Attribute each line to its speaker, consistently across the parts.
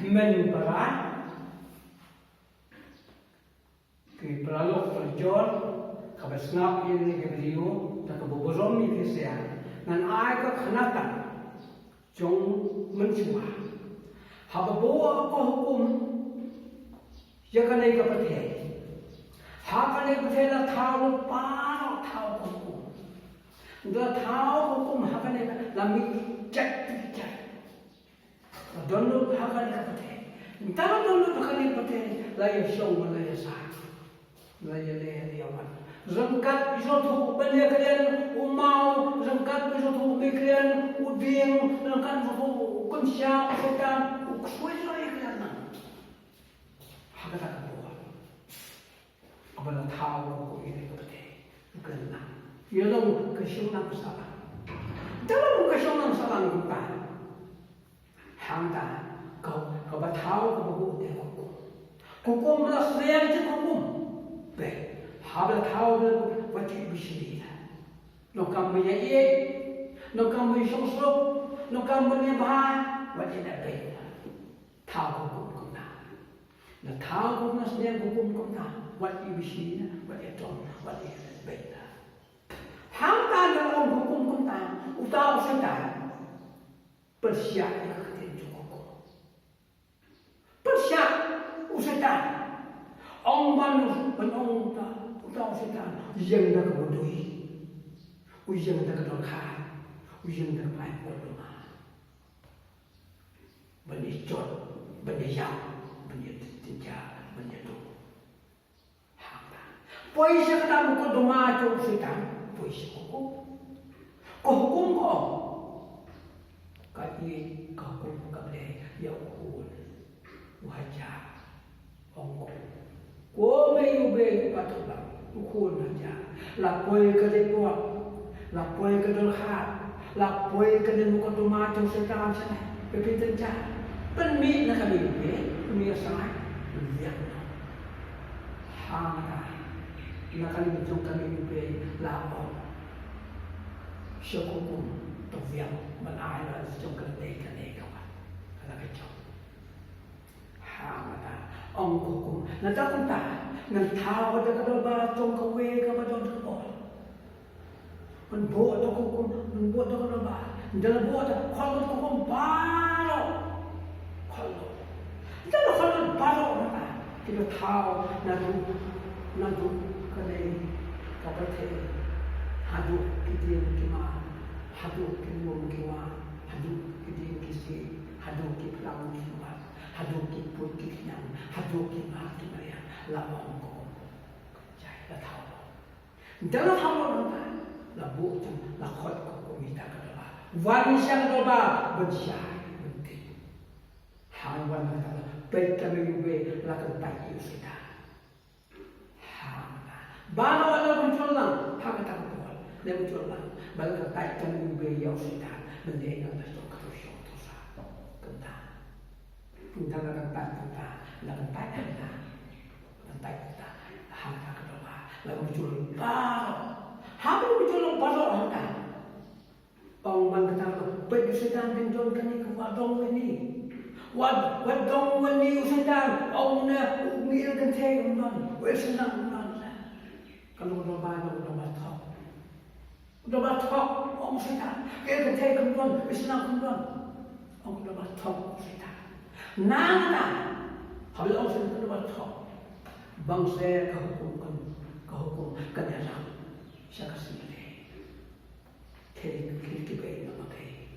Speaker 1: men para ki pralok perjor kabasnap ini ke beliau tak keboborom ini saya nan ai ka khanatang jong mencuah hababoa ko hukum ya kanai ka pathe ha kanai pathe la thau pa thau hukum da thau hukum ha kanai la mi chat dono ha kanai ka pathe entah dono ha kanai pathe la ya shong la ya sa la ya le ya wan rangkat isotu benda kalian umau rangkat isotu kalian uding rangkat isotu kunsya setan kuis lagi kalian hak tak buat apabila tahu aku ini kebetul kena ia lalu kesyunan salah dalam kesyunan salah bukan hamba kau tahu kau buat hukum belas yang hukum baik habla tahu wajib bersih. Nokam menjadi, nokam bersosok, nokam menyembah wajib nak baik. Tahu hukum kita. Nah tahu hukum sedang hukum kita wajib bersih, wajib dong, wajib baik. Hamba dalam hukum kita utama sedang persiap yang hukum. Persiap usaha. Orang manusia penong tahu setan yang dah kebodoi, yang dah kedorkan, yang dah main bodoh, benicot, benyam, benyetija, benyetu. Hamba. Pois kita bukan doa cuma setan, pois hukum, hukum kau, kaki hukum kabel, ya hukum, wajah, ongkong. Kau meyubah patutlah, ukun aja. Lapoi ke depan, lapoi ke dalam, lapoi ke dalam muka rumah tu setan sana. Berpintar jah, penmit nak kami ubah, kami asal lihat. Hamba, nak kami betul kami ubah lapor. Syukur tuviam menayar sejauh kedai kawan, kalau kacau. Hamba. Ông hukum, nanti aku tak, nanti tahu ada kalau bacong kawe kalau bacong terkol. Menbuat aku hukum, menbuat aku kalau bah, dalam buat kalau hukum baru, kalau baru apa? Kita tahu nanti kadai kapal hadu kita kima, hadu kita kima, hadu kita kisi, hadu kita pelang kima. Haduk pun kita haduk kita Maria lawang kau, jadi dah tahu. Dalam tahu apa? Labu tu lakot kau minta kepada wansyang doba bersyai penting. Hawan kata baik kami juga lakukan baik kita. Hawan. Baru ada muncul lang, hak tak buat. Dia muncul lang. Baru baik kami juga yang kita mendengar betul kerusyuk tu sah. Kentang. Kita lakukan kita, hamba kedua, lalu muncul baru, hamba muncul baru hamba. Orang kata, bagi sedang pinjol kini ke wadong ini, wadong ini sedang, orang ni mirkan saya umpan, senang umpan. Kalau udah banyak udah batok, orang sedang, mirkan saya umpan, senang umpan, orang udah batok sedang. Nana, habis orang sudah dapat tahu, bangsa kehukum kenyataan, saya kasih beli, kiri bayi nama kiri,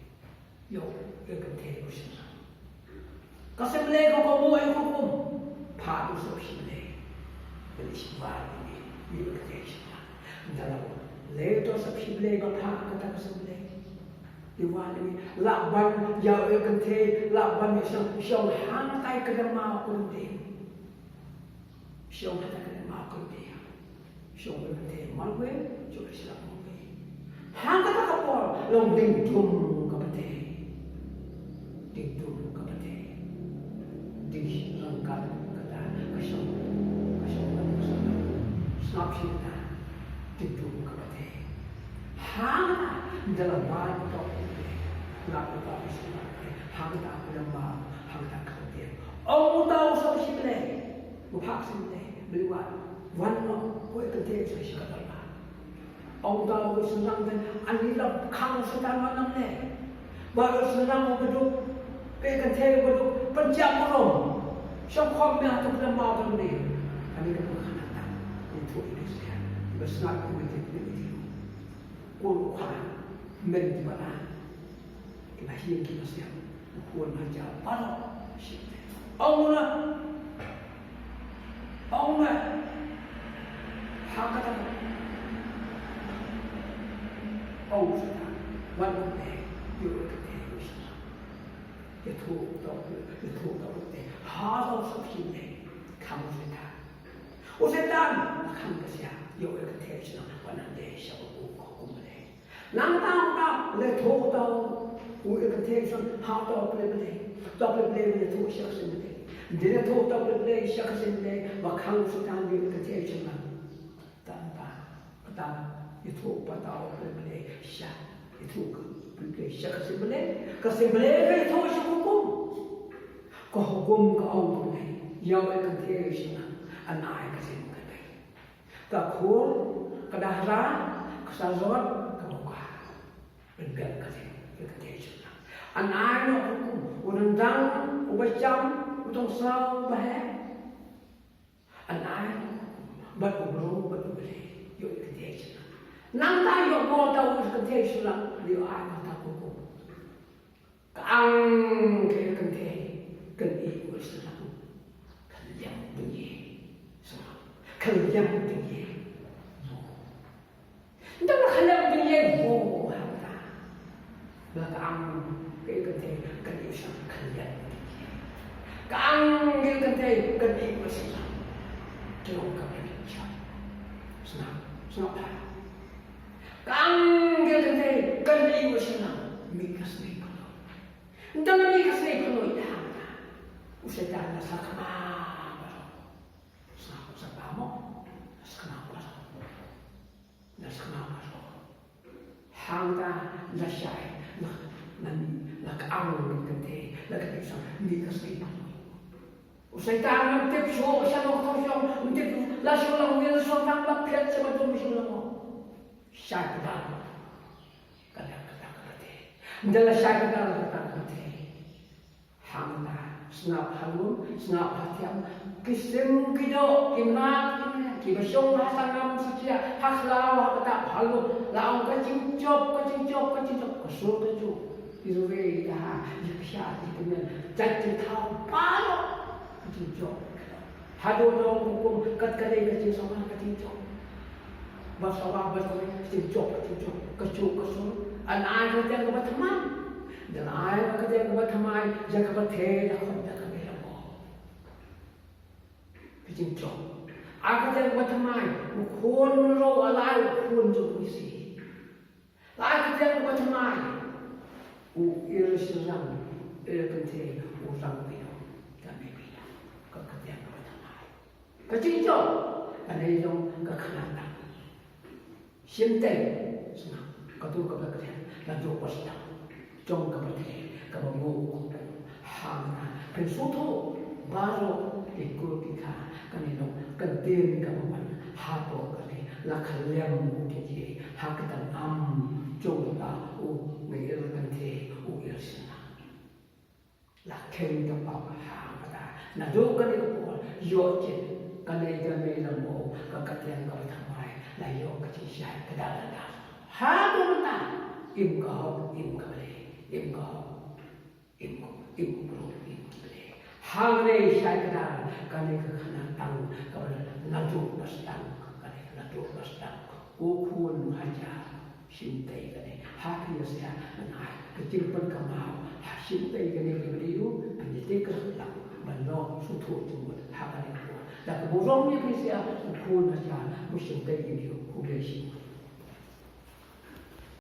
Speaker 1: yo, kiri usia. Kasih beli kau buat hukum, padu kasih beli, beli sebar ini kiri sebar. Dalam lepas kasih beli kau kata kasih beli. Diwali lakban jauh kente lakban syong hantai ke dalam kunti syong hantai ke dalam kunti syong kente malwe syong silam kunti hantai tak kapor long dingdum kapate ding rangkat kata kasyong snap cinta dingdum kapate hantai dalam bahan itu lakukan istilah hang tak dalam hang tak kemudian ông tao sao xin này một phát xin này lưu quan văn nó quay cần thế sẽ sẽ có là ông tao cái sự năng này anh đi làm khang sự năng nó năng này và cái sự năng một cái lúc cái cần thế một lúc phân chạm rồi trong khoang miệng trong làm bao trong này anh đi làm khanatang đi thôi đi xem và snap của mình thì quân khoa mình thì bạn cái này hiện cái xem quân hàng chào bắt ông này hàng cái đó ông sẽ làm văn công này yêu cái này cái thu đó cái hà đâu sắp xỉ này không sẽ làm ô sẽ làm không cái gì yêu cái này sẽ làm văn anh để sao cũng này nắng tao lấy thu tao yêu cái này sẽ hà tao lấy này tao lấy thu sẽ sinh này để thu tao lấy sẽ sinh này và không sẽ làm yêu cái này sẽ làm ta itu patau boleh syak itu boleh syak kasih boleh itu hukum ko hukum ko ông boleh yang akan tiada anak kasih boleh tak khul kedahra kesazot kebuka berbeda kasih tiada anak no hukum undang ubacam utang sau bahaya anak berulang boleh nang tayo mo daw sa context lang di ay matako ko kaang kaya kante kan iwas na ako kalyang diengiei so kalyang diengiei no hindi na kalyang diengiei mo hata kaang kaya kante kan isang kalyang diengiei kaang kaya kante kan iwas na tulong kami siya snap Kang gelente kali usina mikas ni kono. Ndang mikas ni kono ita. Useta na sakama. Sa pamo. Sakama. Sakama. Hangga la shai na kaang gelente la kapisa mikas ni kono. Useta na tip show sa no ko tip la show la ngel so tang la phet sa ma to mishin mo. Syakadar kata-kata dalam syakadar kata-kata hamda snap halun snap hatiam kisim kido kimnat kibasong hasangam saja haslaw kata halun laung kacingcop kesul kecu iruwe dah yaksha dipunya jatuh tahu palo kacingcop hadu dong hukum kat-kadai kacing sama kacingcop Basawa cincok kesul anak kerja ke teman dan anak kerja ke teman jaga bethe jaga kami lamo cincok anak kerja ke teman ukun ro alai ukun jo misi anak kerja ke teman irsilang bethe usang pino kami pino kerja ke teman kecincok ada yang ke khanatang Xiêm tệ, có tu có bậc thang, là tu có đạo, trong các bậc thang, các bậc ngô, hàng cái số thô, ba lô, cái cô cái khá, cái này nó cần tiền các bậc mình, hai bộ cái này là khả lem cái gì, hai cái tầng âm, trong ta, mấy cái cần thế, yêu sinh là khen các bậc hàng cái ta, là đâu cái này có dội chết, cái này là mồ, cái tiền cái thằng layo kecil ke dalam hadu mata im kau beli hal ni saya kenal kali ke khanatang kalau nadu pasang ukun haja cintai kali hati saya anak kecil pun kamau cintai kali beliau penyetik kelam bano suatu jumut hakani dan keborongnya bisa ukun haja musim tadi ini kubesi